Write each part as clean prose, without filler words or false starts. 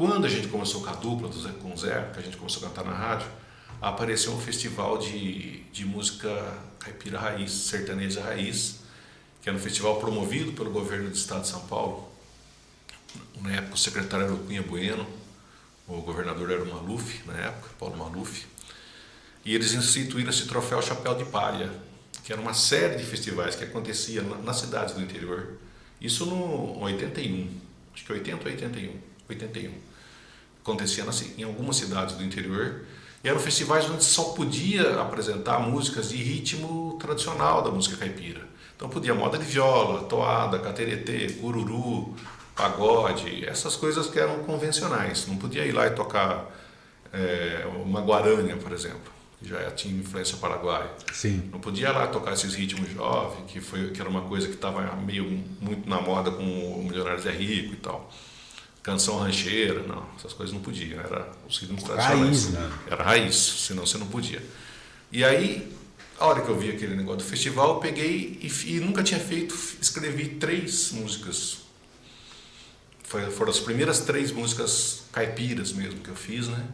Quando a gente começou com a dupla com o Zé, que a gente começou a cantar na rádio, apareceu um festival de música caipira raiz, sertaneja raiz, que era um festival promovido pelo governo do estado de São Paulo. Na época o secretário era o Cunha Bueno, o governador era o Maluf, na época, Paulo Maluf. E eles instituíram esse troféu Chapéu de Palha, que era uma série de festivais que acontecia nas cidades do interior. Isso no 81, acho que 80 ou 81. Acontecia em algumas cidades do interior. E eram festivais onde só podia apresentar músicas de ritmo tradicional da música caipira. Então podia moda de viola, toada, cateretê, gururu, pagode, essas coisas que eram convencionais. Não podia ir lá e tocar uma guarânia, por exemplo, que já tinha influência paraguaia. Sim. Não podia ir lá tocar esses ritmos jovens, que era uma coisa que estava muito na moda com o Milionários é Rico e tal. Canção rancheira, não, essas coisas não podiam, era os ritmos tradicionais. Raiz, né? Era raiz, senão você não podia. E aí, a hora que eu vi aquele negócio do festival, eu peguei e nunca tinha escrevi 3 músicas. Foram as primeiras 3 músicas caipiras mesmo que eu fiz, né?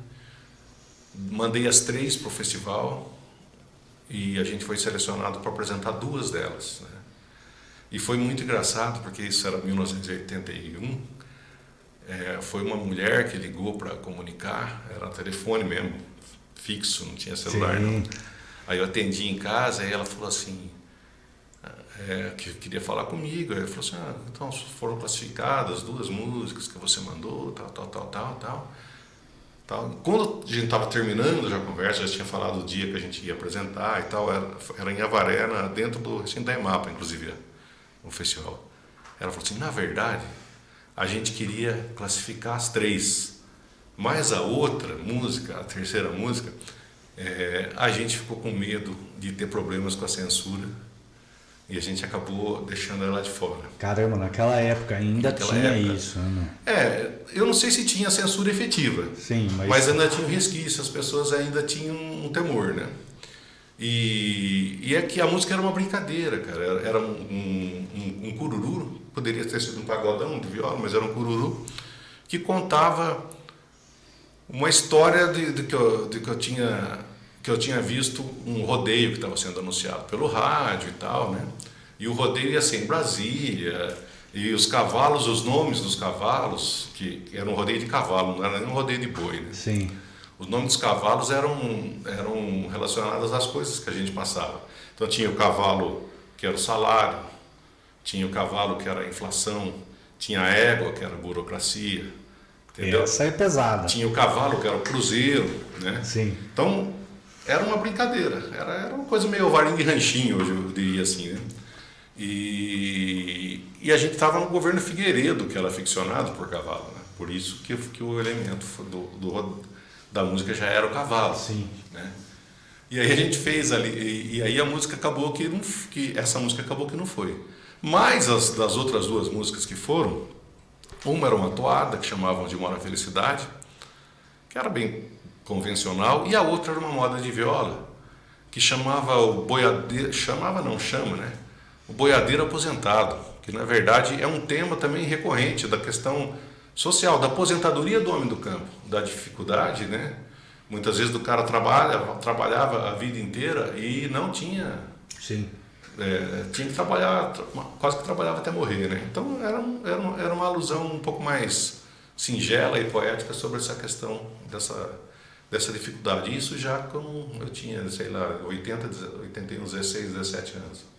Mandei as 3 para o festival e a gente foi selecionado para apresentar 2 delas, né? E foi muito engraçado, porque isso era 1981. Foi uma mulher que ligou para comunicar, era telefone mesmo, fixo, não tinha celular. Não. Aí eu atendi em casa e ela falou assim, que queria falar comigo. Aí eu falei assim, então foram classificadas 2 músicas que você mandou, tal. Quando a gente estava terminando já a conversa, já tinha falado o dia que a gente ia apresentar e tal, era em Avaré, dentro do recinto da EMAPA, inclusive, o festival. Ela falou assim, na verdade, a gente queria classificar as 3, mas a outra música, a terceira música, a gente ficou com medo de ter problemas com a censura e a gente acabou deixando ela de fora. Caramba, naquela época ainda tinha isso, né? Eu não sei se tinha censura efetiva. Sim, mas ainda tinha um resquício, as pessoas ainda tinham um temor, né? E é que a música era uma brincadeira, cara. Era um cururu, poderia ter sido um pagodão de viola, mas era um cururu que contava uma história de que eu tinha visto um rodeio que estava sendo anunciado pelo rádio e tal, né? E o rodeio ia ser em Brasília, e os cavalos, os nomes dos cavalos, que era um rodeio de cavalo, não era nem um rodeio de boi, né? Sim. Os nomes dos cavalos eram relacionados às coisas que a gente passava. Então tinha o cavalo que era o salário, tinha o cavalo que era a inflação, tinha a égua que era a burocracia, entendeu? Essa é pesada. Tinha o cavalo que era o cruzeiro, né? Sim. Então era uma brincadeira, era uma coisa meio varinha de ranchinho, hoje eu diria assim, né? E a gente estava no governo Figueiredo, que era aficionado por cavalo, né? Por isso que o elemento da música já era o cavalo. Sim. Né? E aí a gente fez ali, e aí a música acabou essa música acabou que não foi. Mas das outras 2 músicas que foram, uma era uma toada, que chamavam de Mora Felicidade, que era bem convencional, e a outra era uma moda de viola, que chamava o boiadeiro, chama, né? O boiadeiro aposentado, que na verdade é um tema também recorrente da questão social, da aposentadoria do homem do campo, da dificuldade, né? Muitas vezes o cara trabalhava a vida inteira e não tinha... Sim. Tinha que trabalhar, quase que trabalhava até morrer, né? Então era uma alusão um pouco mais singela e poética sobre essa questão dessa dificuldade. Isso já quando eu tinha, sei lá, 81, 16, 17 anos.